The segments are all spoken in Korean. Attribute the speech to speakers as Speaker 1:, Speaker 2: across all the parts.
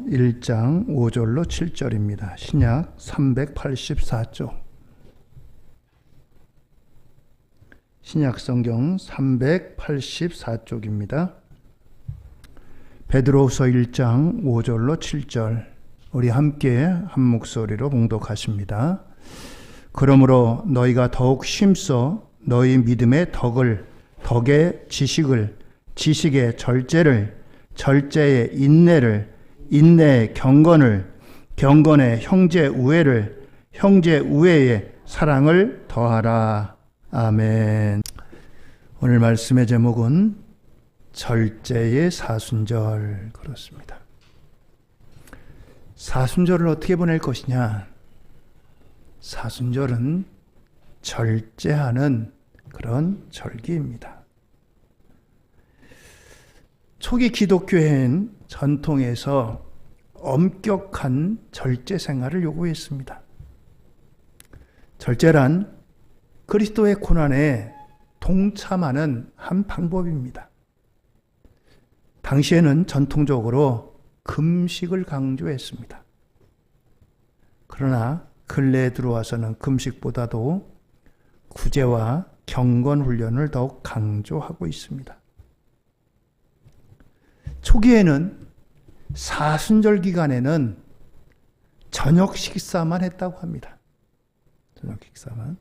Speaker 1: 1장 5절로 7절입니다. 신약 384쪽. 신약 성경 384쪽입니다. 베드로후서 1장 5절로 7절. 우리 함께 한 목소리로 봉독하십니다. 그러므로 너희가 더욱 힘써 너희 믿음의 덕의 지식을, 지식의 절제를, 절제의 인내를, 인내의 경건을, 경건의 형제 우애를, 형제 우애의 사랑을 더하라. 아멘. 오늘 말씀의 제목은 절제의 사순절. 그렇습니다. 사순절을 어떻게 보낼 것이냐? 사순절은 절제하는 그런 절기입니다. 초기 기독교회는 전통에서 엄격한 절제 생활을 요구했습니다. 절제란 그리스도의 고난에 동참하는 한 방법입니다. 당시에는 전통적으로 금식을 강조했습니다. 그러나 근래에 들어와서는 금식보다도 구제와 경건 훈련을 더욱 강조하고 있습니다. 초기에는 사순절 기간에는 저녁 식사만 했다고 합니다. 저녁 식사만.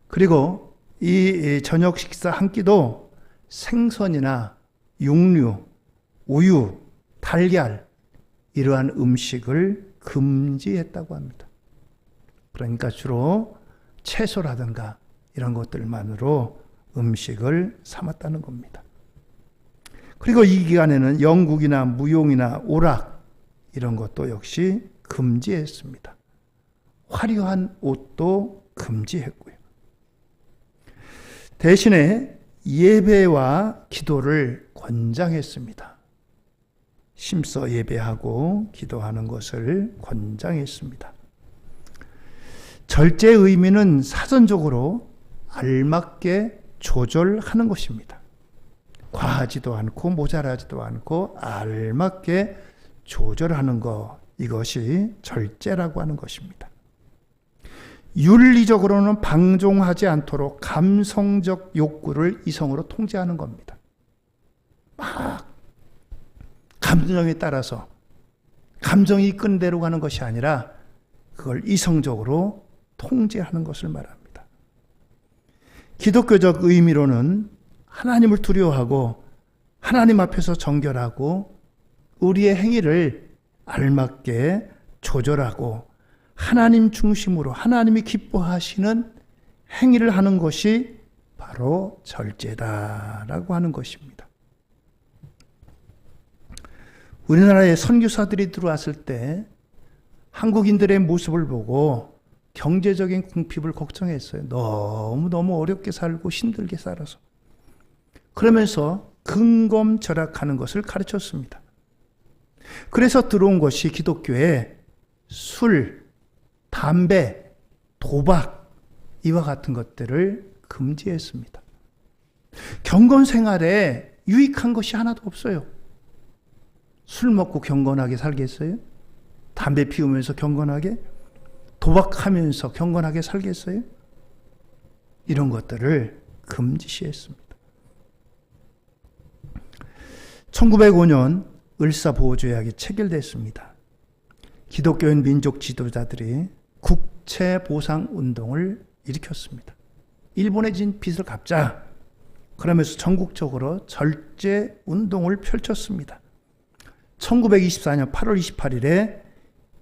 Speaker 1: 그리고 이 저녁 식사 한 끼도 생선이나 육류, 우유, 달걀 이러한 음식을 금지했다고 합니다. 그러니까 주로 채소라든가 이런 것들만으로 음식을 삼았다는 겁니다. 그리고 이 기간에는 영국이나 무용이나 오락 이런 것도 역시 금지했습니다. 화려한 옷도 금지했고요. 대신에 예배와 기도를 권장했습니다. 힘써 예배하고 기도하는 것을 권장했습니다. 절제의 의미는 사전적으로 알맞게 조절하는 것입니다. 과하지도 않고 모자라지도 않고 알맞게 조절하는 것, 이것이 절제라고 하는 것입니다. 윤리적으로는 방종하지 않도록 감성적 욕구를 이성으로 통제하는 겁니다. 막 감정에 따라서 감정이 이끄는 대로 가는 것이 아니라 그걸 이성적으로 통제하는 것을 말합니다. 기독교적 의미로는 하나님을 두려워하고 하나님 앞에서 정결하고 우리의 행위를 알맞게 조절하고 하나님 중심으로 하나님이 기뻐하시는 행위를 하는 것이 바로 절제다라고 하는 것입니다. 우리나라에 선교사들이 들어왔을 때 한국인들의 모습을 보고 경제적인 궁핍을 걱정했어요. 너무 어렵게 살고 힘들게 살아서. 그러면서 근검절약하는 것을 가르쳤습니다. 그래서 들어온 것이 기독교에 술, 담배, 도박 이와 같은 것들을 금지했습니다. 경건 생활에 유익한 것이 하나도 없어요. 술 먹고 경건하게 살겠어요? 담배 피우면서 경건하게? 도박하면서 경건하게 살겠어요? 이런 것들을 금지시했습니다. 1905년 을사보호조약이 체결됐습니다. 기독교인 민족 지도자들이 국채보상운동을 일으켰습니다. 일본에 진 빚을 갚자. 그러면서 전국적으로 절제운동을 펼쳤습니다. 1924년 8월 28일에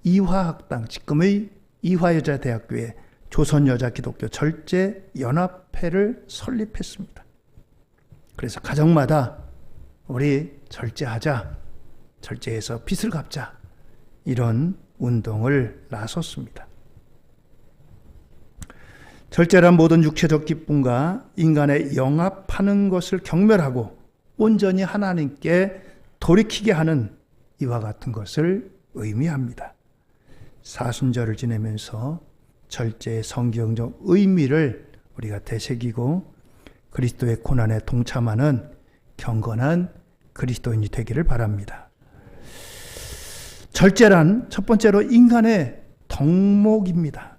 Speaker 1: 이화학당, 지금의 이화여자대학교에 조선여자기독교 절제연합회를 설립했습니다. 그래서 가정마다 우리 절제하자, 절제해서 빚을 갚자, 이런 운동을 나섰습니다. 절제란 모든 육체적 기쁨과 인간의 영합하는 것을 경멸하고 온전히 하나님께 돌이키게 하는 이와 같은 것을 의미합니다. 사순절을 지내면서 절제의 성경적 의미를 우리가 되새기고 그리스도의 고난에 동참하는 경건한 그리스도인이 되기를 바랍니다. 절제란 첫 번째로 인간의 덕목입니다.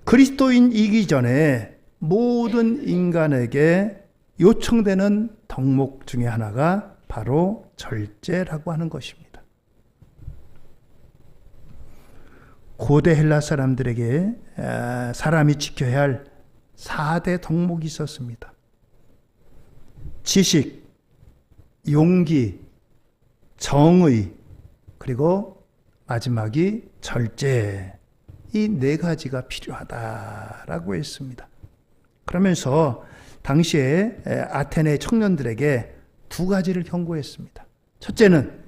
Speaker 1: 그리스도인이기 전에 모든 인간에게 요청되는 덕목 중에 하나가 바로 절제라고 하는 것입니다. 고대 헬라 사람들에게 사람이 지켜야 할 4대 덕목이 있었습니다. 지식, 용기, 정의, 그리고 마지막이 절제. 이 4가지가 필요하다라고 했습니다. 그러면서 당시에 아테네 청년들에게 2가지를 경고했습니다. 첫째는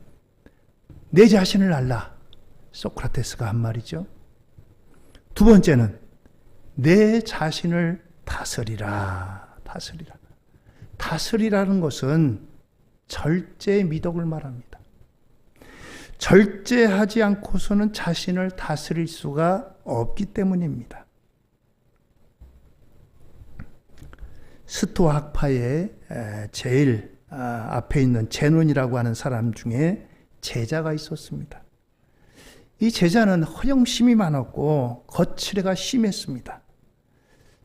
Speaker 1: 내 자신을 알라. 소크라테스가 한 말이죠. 두 번째는 내 자신을 다스리라. 다스리라는 것은 절제의 미덕을 말합니다. 절제하지 않고서는 자신을 다스릴 수가 없기 때문입니다. 스토아 학파의 제일 앞에 있는 제논이라고 하는 사람 중에 제자가 있었습니다. 이 제자는 허영심이 많았고 거칠애가 심했습니다.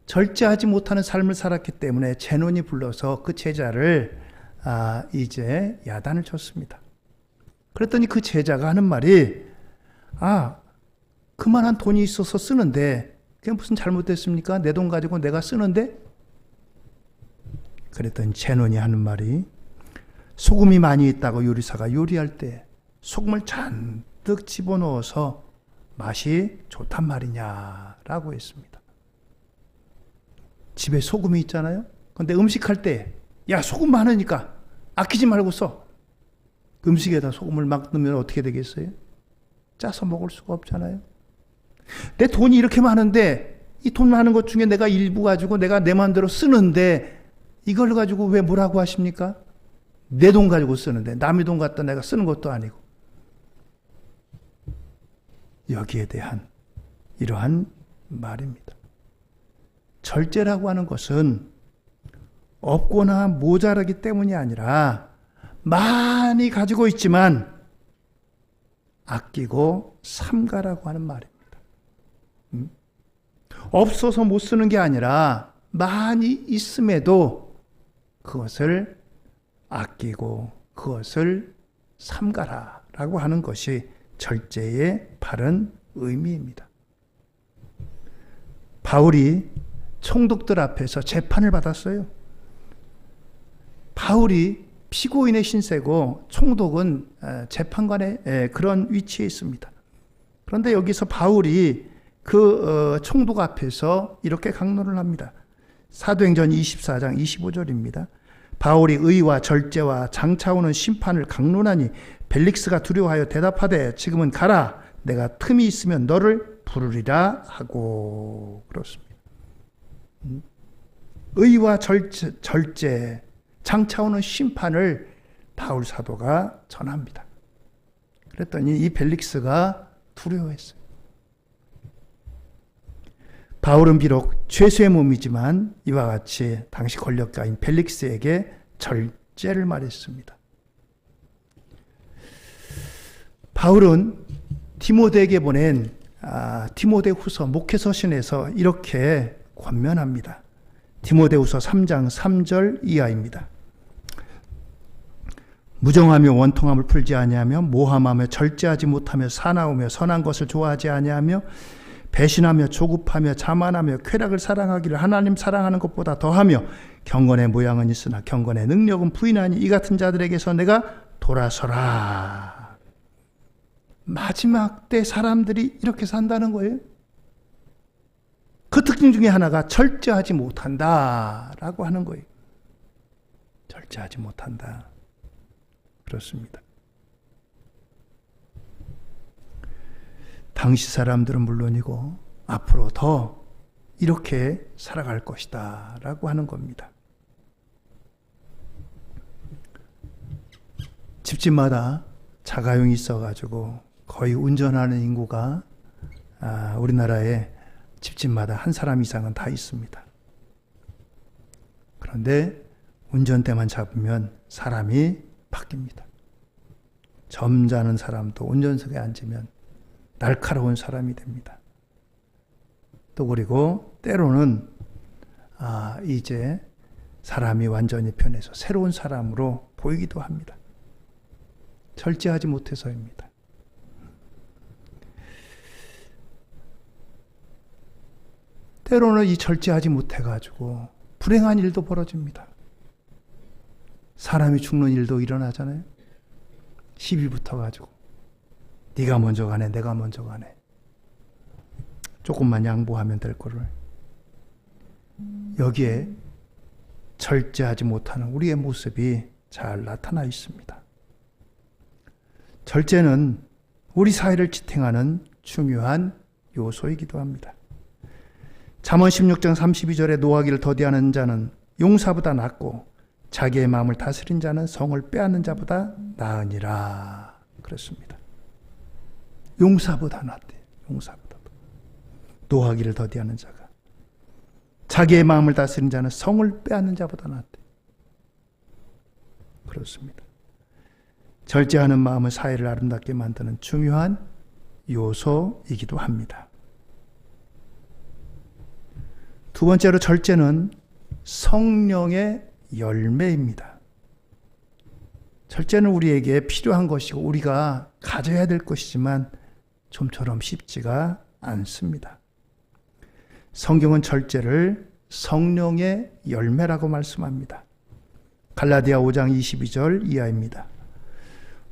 Speaker 1: 절제하지 못하는 삶을 살았기 때문에 제논이 불러서 그 제자를 이제 야단을 쳤습니다. 그랬더니 그 제자가 하는 말이 그만한 돈이 있어서 쓰는데 그게 무슨 잘못됐습니까? 내 돈 가지고 내가 쓰는데? 그랬더니 제논이 하는 말이 소금이 많이 있다고 요리사가 요리할 때 소금을 잔뜩 집어넣어서 맛이 좋단 말이냐라고 했습니다. 집에 소금이 있잖아요. 근데 음식할 때 소금 많으니까 아끼지 말고 써. 음식에다 소금을 막 넣으면 어떻게 되겠어요? 짜서 먹을 수가 없잖아요. 내 돈이 이렇게 많은데 이 돈 많은 것 중에 내가 일부 가지고 내가 내 마음대로 쓰는데 이걸 가지고 왜 뭐라고 하십니까? 내 돈 가지고 쓰는데 남의 돈 갖다 내가 쓰는 것도 아니고. 여기에 대한 이러한 말입니다. 절제라고 하는 것은 없거나 모자라기 때문이 아니라 많이 가지고 있지만 아끼고 삼가라고 하는 말입니다. 없어서 못 쓰는 게 아니라 많이 있음에도 그것을 아끼고 그것을 삼가라라고 하는 것이 절제의 바른 의미입니다. 바울이 총독들 앞에서 재판을 받았어요. 바울이 피고인의 신세고 총독은 재판관의 그런 위치에 있습니다. 그런데 여기서 바울이 그 총독 앞에서 이렇게 강론을 합니다. 사도행전 24장 25절입니다. 바울이 의와 절제와 장차오는 심판을 강론하니 벨릭스가 두려워하여 대답하되 지금은 가라. 내가 틈이 있으면 너를 부르리라 하고 그렇습니다. 의와 절제 장차오는 심판을 바울 사도가 전합니다. 그랬더니 이 벨릭스가 두려워했어요. 바울은 비록 죄수의 몸이지만 이와 같이 당시 권력가인 벨릭스에게 절제를 말했습니다. 바울은 디모데에게 보낸 디모데후서 목회서신에서 이렇게 권면합니다. 디모데후서 3장 3절 이하입니다. 무정하며 원통함을 풀지 아니하며 모함하며 절제하지 못하며 사나우며 선한 것을 좋아하지 아니하며 배신하며 조급하며 자만하며 쾌락을 사랑하기를 하나님 사랑하는 것보다 더하며 경건의 모양은 있으나 경건의 능력은 부인하니 이 같은 자들에게서 내가 돌아서라. 마지막 때 사람들이 이렇게 산다는 거예요. 그 특징 중에 하나가 절제하지 못한다라고 하는 거예요. 절제하지 못한다. 그렇습니다. 당시 사람들은 물론이고 앞으로 더 이렇게 살아갈 것이다 라고 하는 겁니다. 집집마다 자가용이 있어가지고 거의 운전하는 인구가 우리나라에 집집마다 한 사람 이상은 다 있습니다. 그런데 운전대만 잡으면 사람이 바뀝니다. 점잖은 사람도 운전석에 앉으면 날카로운 사람이 됩니다. 또 그리고 때로는 이제 사람이 완전히 변해서 새로운 사람으로 보이기도 합니다. 절제하지 못해서입니다. 때로는 이 절제하지 못해가지고 불행한 일도 벌어집니다. 사람이 죽는 일도 일어나잖아요. 시비 붙어가지고 네가 먼저 가네, 내가 먼저 가네. 조금만 양보하면 될 거를. 여기에 절제하지 못하는 우리의 모습이 잘 나타나 있습니다. 절제는 우리 사회를 지탱하는 중요한 요소이기도 합니다. 잠언 16장 32절에 노하기를 더디하는 자는 용사보다 낫고 자기의 마음을 다스린 자는 성을 빼앗는 자보다 나으니라 그랬습니다. 용사보다 낫대. 용사보다. 노하기를 더디하는 자가 자기의 마음을 다스린 자는 성을 빼앗는 자보다 낫대. 그렇습니다. 절제하는 마음은 사회를 아름답게 만드는 중요한 요소이기도 합니다. 두 번째로 절제는 성령의 열매입니다. 절제는 우리에게 필요한 것이고 우리가 가져야 될 것이지만 좀처럼 쉽지가 않습니다. 성경은 절제를 성령의 열매라고 말씀합니다. 갈라디아 5장 22절 이하입니다.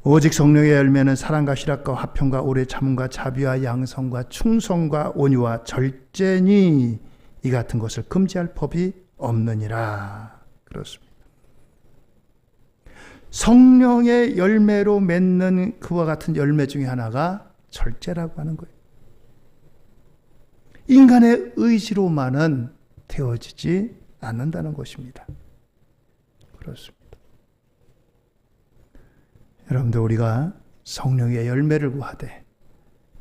Speaker 1: 오직 성령의 열매는 사랑과 희락과 화평과 오래 참음과 자비와 양성과 충성과 온유와 절제니 이 같은 것을 금지할 법이 없느니라. 그렇습니다. 성령의 열매로 맺는 그와 같은 열매 중에 하나가 절제라고 하는 거예요. 인간의 의지로만은 되어지지 않는다는 것입니다. 그렇습니다. 여러분들 우리가 성령의 열매를 구하되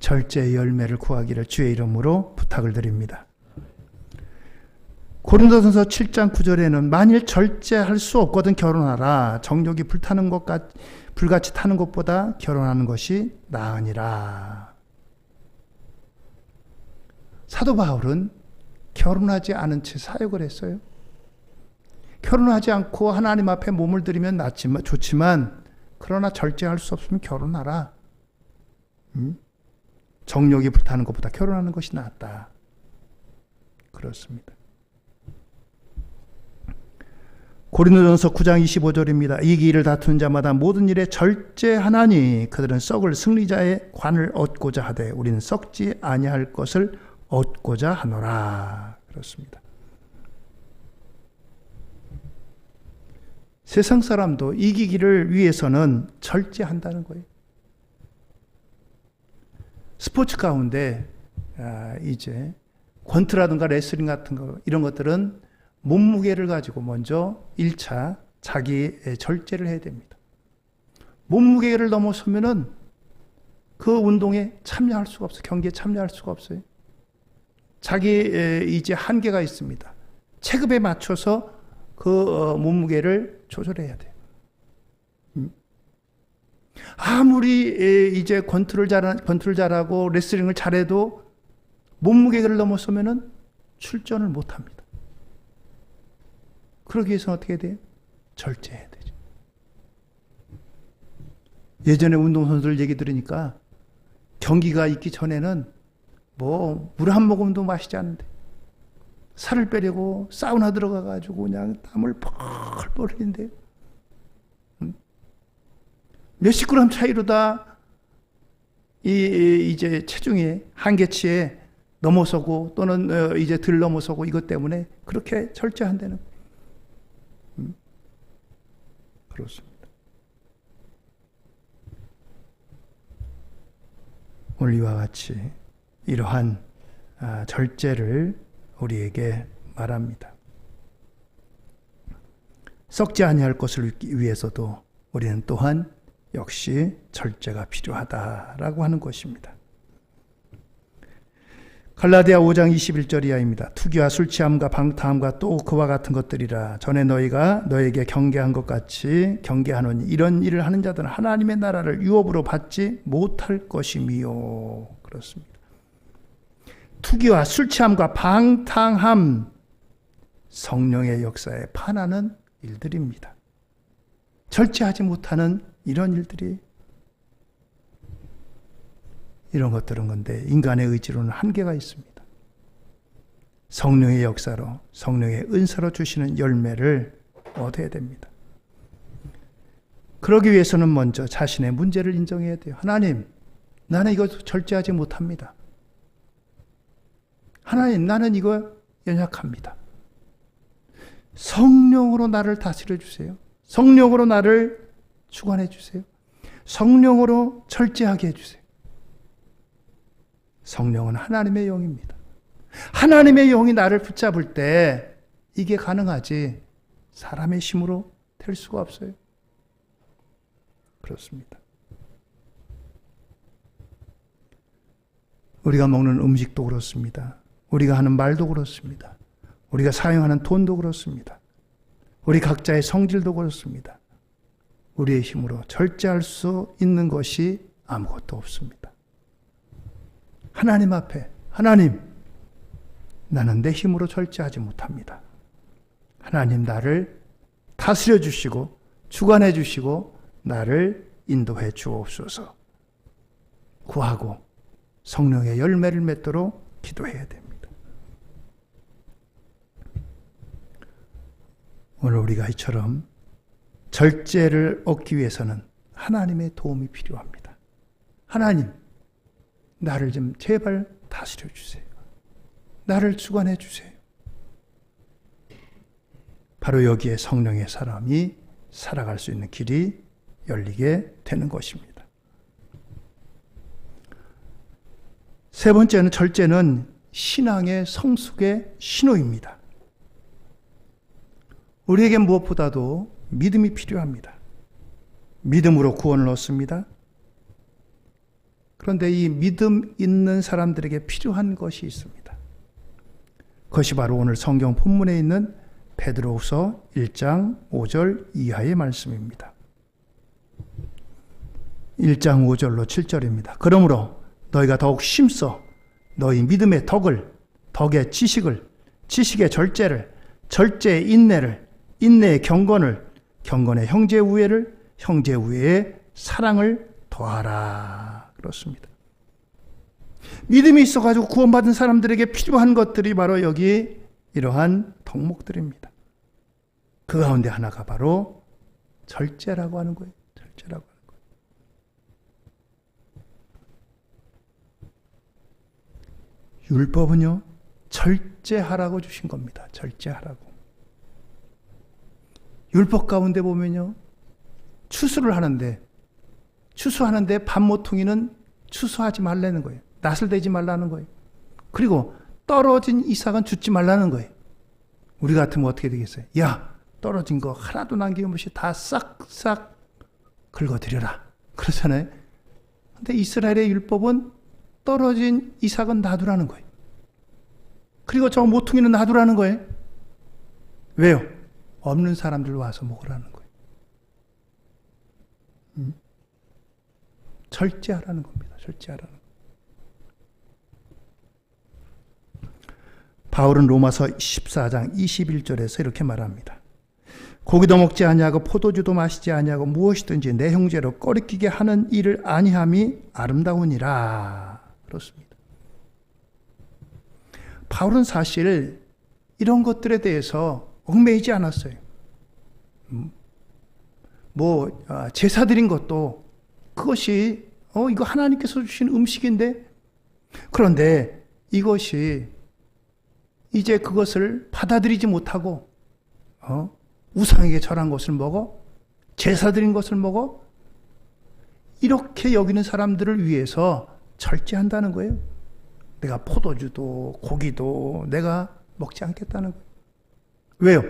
Speaker 1: 절제의 열매를 구하기를 주의 이름으로 부탁을 드립니다. 고린도전서 7장 9절에는 만일 절제할 수 없거든 결혼하라. 정욕이 불같이 타는 것보다 결혼하는 것이 나으니라. 사도 바울은 결혼하지 않은 채 사역을 했어요. 결혼하지 않고 하나님 앞에 몸을 들이면 좋지만 그러나 절제할 수 없으면 결혼하라. 정욕이 불타는 것보다 결혼하는 것이 낫다. 그렇습니다. 고린도전서 9장 25절입니다. 이기를 다투는 자마다 모든 일에 절제하나니 그들은 썩을 승리자의 관을 얻고자 하되 우리는 썩지 아니할 것을 얻고자 하노라. 그렇습니다. 세상 사람도 이기기를 위해서는 절제한다는 거예요. 스포츠 가운데 이제 권투라든가 레슬링 같은 거 이런 것들은 몸무게를 가지고 먼저 1차 자기의 절제를 해야 됩니다. 몸무게를 넘어서면은 그 운동에 참여할 수가 없어요. 경기에 참여할 수가 없어요. 자기의 이제 한계가 있습니다. 체급에 맞춰서 그 몸무게를 조절해야 돼요. 아무리 이제 권투를 잘하고 레슬링을 잘해도 몸무게를 넘어서면은 출전을 못 합니다. 그러기 위해서는 어떻게 해야 돼요? 절제해야 되죠. 예전에 운동선수들 얘기 들으니까 경기가 있기 전에는 뭐 물 한 모금도 마시지 않는데 살을 빼려고 사우나 들어가가지고 그냥 땀을 펄펄 흘린대요. 몇십 그램 차이로 다 이제 체중의 한계치에 넘어서고 또는 이제 덜 넘어서고 이것 때문에 그렇게 절제한다는 거예요. 그렇습니다. 오늘 이와 같이 이러한 절제를 우리에게 말합니다. 썩지 아니할 것을 위해서도 우리는 또한 역시 절제가 필요하다라고 하는 것입니다. 갈라디아 5장 21절 이하입니다. 투기와 술 취함과 방탕함과 또 그와 같은 것들이라. 전에 너희가 너에게 경계한 것 같이 경계하노니 이런 일을 하는 자들은 하나님의 나라를 유업으로 받지 못할 것이미요. 그렇습니다. 투기와 술 취함과 방탕함, 성령의 역사에 반하는 일들입니다. 절제하지 못하는 이런 일들이, 이런 것들은 건데 인간의 의지로는 한계가 있습니다. 성령의 역사로, 성령의 은사로 주시는 열매를 얻어야 됩니다. 그러기 위해서는 먼저 자신의 문제를 인정해야 돼요. 하나님, 나는 이거 절제하지 못합니다. 하나님, 나는 이거 연약합니다. 성령으로 나를 다스려 주세요. 성령으로 나를 주관해 주세요. 성령으로 절제하게 해주세요. 성령은 하나님의 영입니다. 하나님의 영이 나를 붙잡을 때 이게 가능하지 사람의 힘으로 될 수가 없어요. 그렇습니다. 우리가 먹는 음식도 그렇습니다. 우리가 하는 말도 그렇습니다. 우리가 사용하는 돈도 그렇습니다. 우리 각자의 성질도 그렇습니다. 우리의 힘으로 절제할 수 있는 것이 아무것도 없습니다. 하나님 앞에, 하나님, 나는 내 힘으로 절제하지 못합니다. 하나님, 나를 다스려 주시고 주관해 주시고 나를 인도해 주옵소서. 구하고 성령의 열매를 맺도록 기도해야 됩니다. 오늘 우리가 이처럼 절제를 얻기 위해서는 하나님의 도움이 필요합니다. 하나님, 나를 좀 제발 다스려 주세요. 나를 주관해 주세요. 바로 여기에 성령의 사람이 살아갈 수 있는 길이 열리게 되는 것입니다. 세 번째는, 절제는 신앙의 성숙의 신호입니다. 우리에게 무엇보다도 믿음이 필요합니다. 믿음으로 구원을 얻습니다. 그런데 이 믿음 있는 사람들에게 필요한 것이 있습니다. 그것이 바로 오늘 성경 본문에 있는 베드로후서 1장 5절 이하의 말씀입니다. 1장 5절로 7절입니다. 그러므로 너희가 더욱 힘써 너희 믿음의 덕을, 덕의 지식을, 지식의 절제를, 절제의 인내를, 인내의 경건을, 경건의 형제 우애를, 형제 우애의 사랑을 더하라. 그렇습니다. 믿음이 있어가지고 구원받은 사람들에게 필요한 것들이 바로 여기 이러한 덕목들입니다. 그 가운데 하나가 바로 절제라고 하는 거예요. 절제라고 하는 거예요. 율법은요, 절제하라고 주신 겁니다. 절제하라고. 율법 가운데 보면요, 추수하는데 밥 모퉁이는 추수하지 말라는 거예요. 낫을 대지 말라는 거예요. 그리고 떨어진 이삭은 줍지 말라는 거예요. 우리 같으면 어떻게 되겠어요? 야, 떨어진 거 하나도 남김없이 다 싹싹 긁어드려라. 그렇잖아요. 근데 이스라엘의 율법은 떨어진 이삭은 놔두라는 거예요. 그리고 저 모퉁이는 놔두라는 거예요. 왜요? 없는 사람들 와서 먹으라는 거예요. 절제하라는 겁니다. 절제하라는 거예요. 바울은 로마서 14장 21절에서 이렇게 말합니다. 고기도 먹지 아니하고 포도주도 마시지 아니하고 무엇이든지 내 형제로 꺼리끼게 하는 일을 아니함이 아름다우니라. 그렇습니다. 바울은 사실 이런 것들에 대해서 얽매이지 않았어요. 제사 드린 것도 그것이 이거 하나님께서 주신 음식인데, 그런데 이것이 이제 그것을 받아들이지 못하고 우상에게 절한 것을 먹어, 제사 드린 것을 먹어, 이렇게 여기는 사람들을 위해서 절제한다는 거예요. 내가 포도주도 고기도 내가 먹지 않겠다는 거예요. 왜요?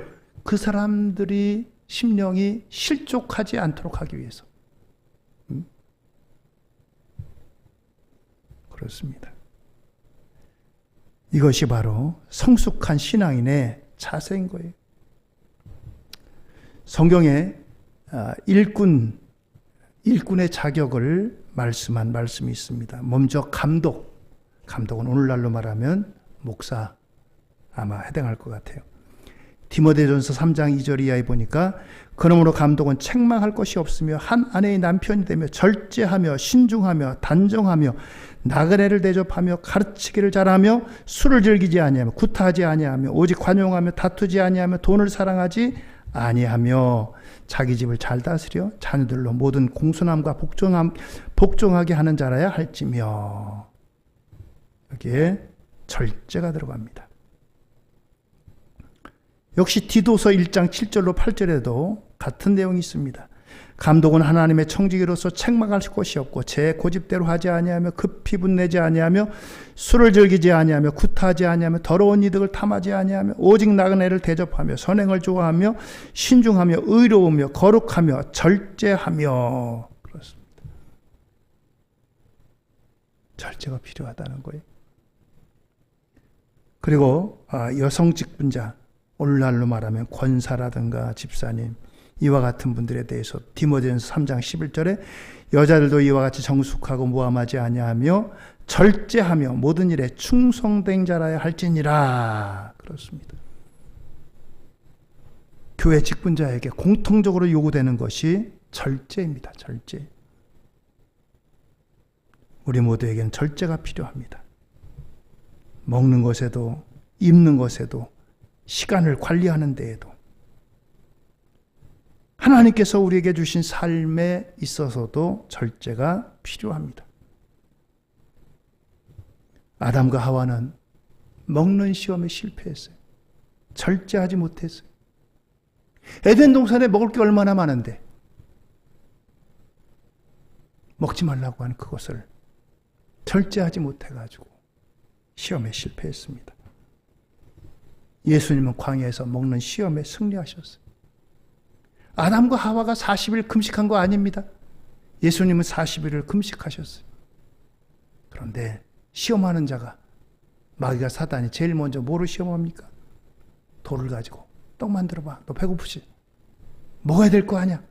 Speaker 1: 그 사람들이 심령이 실족하지 않도록 하기 위해서. 그렇습니다. 이것이 바로 성숙한 신앙인의 자세인 거예요. 성경에 일꾼의 자격을 말씀한 말씀이 있습니다. 먼저 감독은 오늘날로 말하면 목사 아마 해당할 것 같아요. 디모데전서 3장 2절 이하에 보니까 그러므로 감독은 책망할 것이 없으며 한 아내의 남편이 되며 절제하며 신중하며 단정하며 나그네를 대접하며 가르치기를 잘하며 술을 즐기지 아니하며 구타하지 아니하며 오직 관용하며 다투지 아니하며 돈을 사랑하지 아니하며 자기 집을 잘 다스려 자녀들로 모든 공손함과 복종하게 하는 자라야 할지며. 여기에 절제가 들어갑니다. 역시 디도서 1장 7절로 8절에도 같은 내용이 있습니다. 감독은 하나님의 청지기로서 책망할 것이 없고 제 고집대로 하지 아니하며 급히 분내지 아니하며 술을 즐기지 아니하며 구타하지 아니하며 더러운 이득을 탐하지 아니하며 오직 나그네를 대접하며 선행을 좋아하며 신중하며 의로우며 거룩하며 절제하며. 그렇습니다. 절제가 필요하다는 거예요. 그리고 여성 직분자, 오늘날로 말하면 권사라든가 집사님, 이와 같은 분들에 대해서 디모데전서 3장 11절에 여자들도 이와 같이 정숙하고 모함하지 아니하며 절제하며 모든 일에 충성된 자라야 할지니라. 그렇습니다. 교회 직분자에게 공통적으로 요구되는 것이 절제입니다. 절제. 우리 모두에게는 절제가 필요합니다. 먹는 것에도 입는 것에도 시간을 관리하는 데에도 하나님께서 우리에게 주신 삶에 있어서도 절제가 필요합니다. 아담과 하와는 먹는 시험에 실패했어요. 절제하지 못했어요. 에덴 동산에 먹을 게 얼마나 많은데 먹지 말라고 한 그것을 절제하지 못해가지고 시험에 실패했습니다. 예수님은 광야에서 먹는 시험에 승리하셨어요. 아담과 하와가 40일 금식한 거 아닙니다. 예수님은 40일을 금식하셨어요. 그런데 시험하는 자가, 마귀가 사단이 제일 먼저 뭐로 시험합니까? 돌을 가지고 떡 만들어봐. 너 배고프지? 먹어야 될 거 아니야?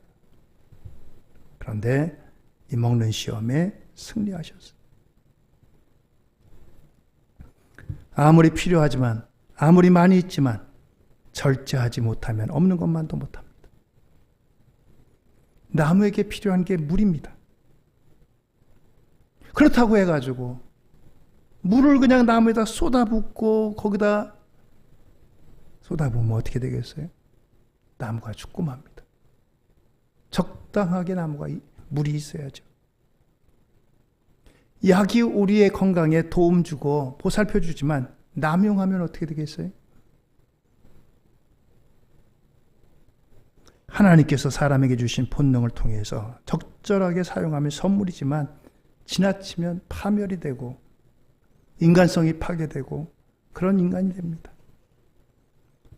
Speaker 1: 그런데 이 먹는 시험에 승리하셨어요. 아무리 필요하지만, 아무리 많이 있지만 절제하지 못하면 없는 것만도 못합니다. 나무에게 필요한 게 물입니다. 그렇다고 해가지고 물을 그냥 나무에다 쏟아붓고 거기다 쏟아부으면 어떻게 되겠어요? 나무가 죽고 맙니다. 적당하게 물이 있어야죠. 약이 우리의 건강에 도움 주고 보살펴 주지만 남용하면 어떻게 되겠어요? 하나님께서 사람에게 주신 본능을 통해서 적절하게 사용하면 선물이지만 지나치면 파멸이 되고 인간성이 파괴되고 그런 인간이 됩니다.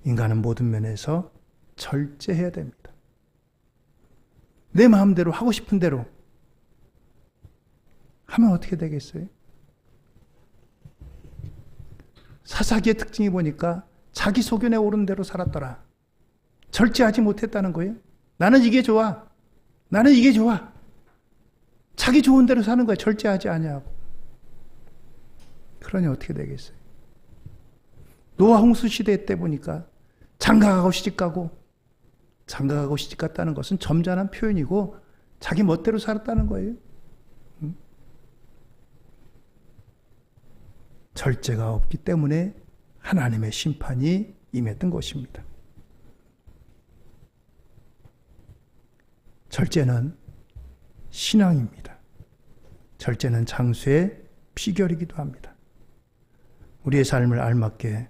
Speaker 1: 인간은 모든 면에서 절제해야 됩니다. 내 마음대로 하고 싶은 대로 하면 어떻게 되겠어요? 사사기의 특징이 보니까 자기 소견에 오른 대로 살았더라. 절제하지 못했다는 거예요. 나는 이게 좋아. 나는 이게 좋아. 자기 좋은 대로 사는 거예요. 절제하지 아니하고. 그러니 어떻게 되겠어요? 노아 홍수 시대 때 보니까 장가가고 시집가고, 장가가고 시집갔다는 것은 점잖은 표현이고 자기 멋대로 살았다는 거예요. 절제가 없기 때문에 하나님의 심판이 임했던 것입니다. 절제는 신앙입니다. 절제는 장수의 비결이기도 합니다. 우리의 삶을 알맞게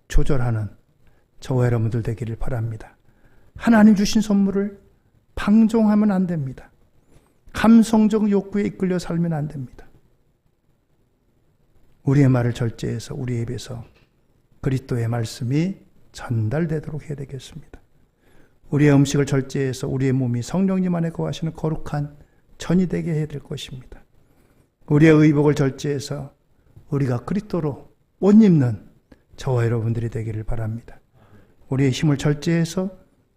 Speaker 1: 조절하는 저와 여러분들 되기를 바랍니다. 하나님 주신 선물을 방종하면 안 됩니다. 감성적 욕구에 이끌려 살면 안 됩니다. 우리의 말을 절제해서 우리의 입에서 그리스도의 말씀이 전달되도록 해야 되겠습니다. 우리의 음식을 절제해서 우리의 몸이 성령님 안에 거하시는 거룩한 전이 되게 해야 될 것입니다. 우리의 의복을 절제해서 우리가 그리스도로 옷 입는 저와 여러분들이 되기를 바랍니다. 우리의 힘을 절제해서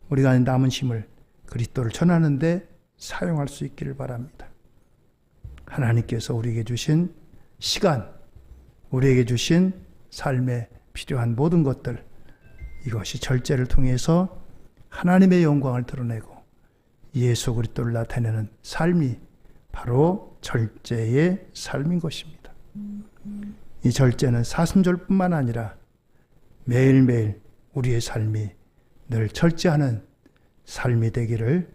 Speaker 1: 우리가 남은 힘을 그리스도를 전하는데 사용할 수 있기를 바랍니다. 하나님께서 우리에게 주신 시간, 우리에게 주신 삶에 필요한 모든 것들, 이것이 절제를 통해서 하나님의 영광을 드러내고 예수 그리스도를 나타내는 삶이 바로 절제의 삶인 것입니다. 이 절제는 사순절뿐만 아니라 매일매일 우리의 삶이 늘 절제하는 삶이 되기를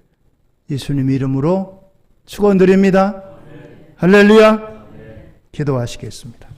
Speaker 1: 예수님 이름으로 축원드립니다. 할렐루야. 기도하시겠습니다.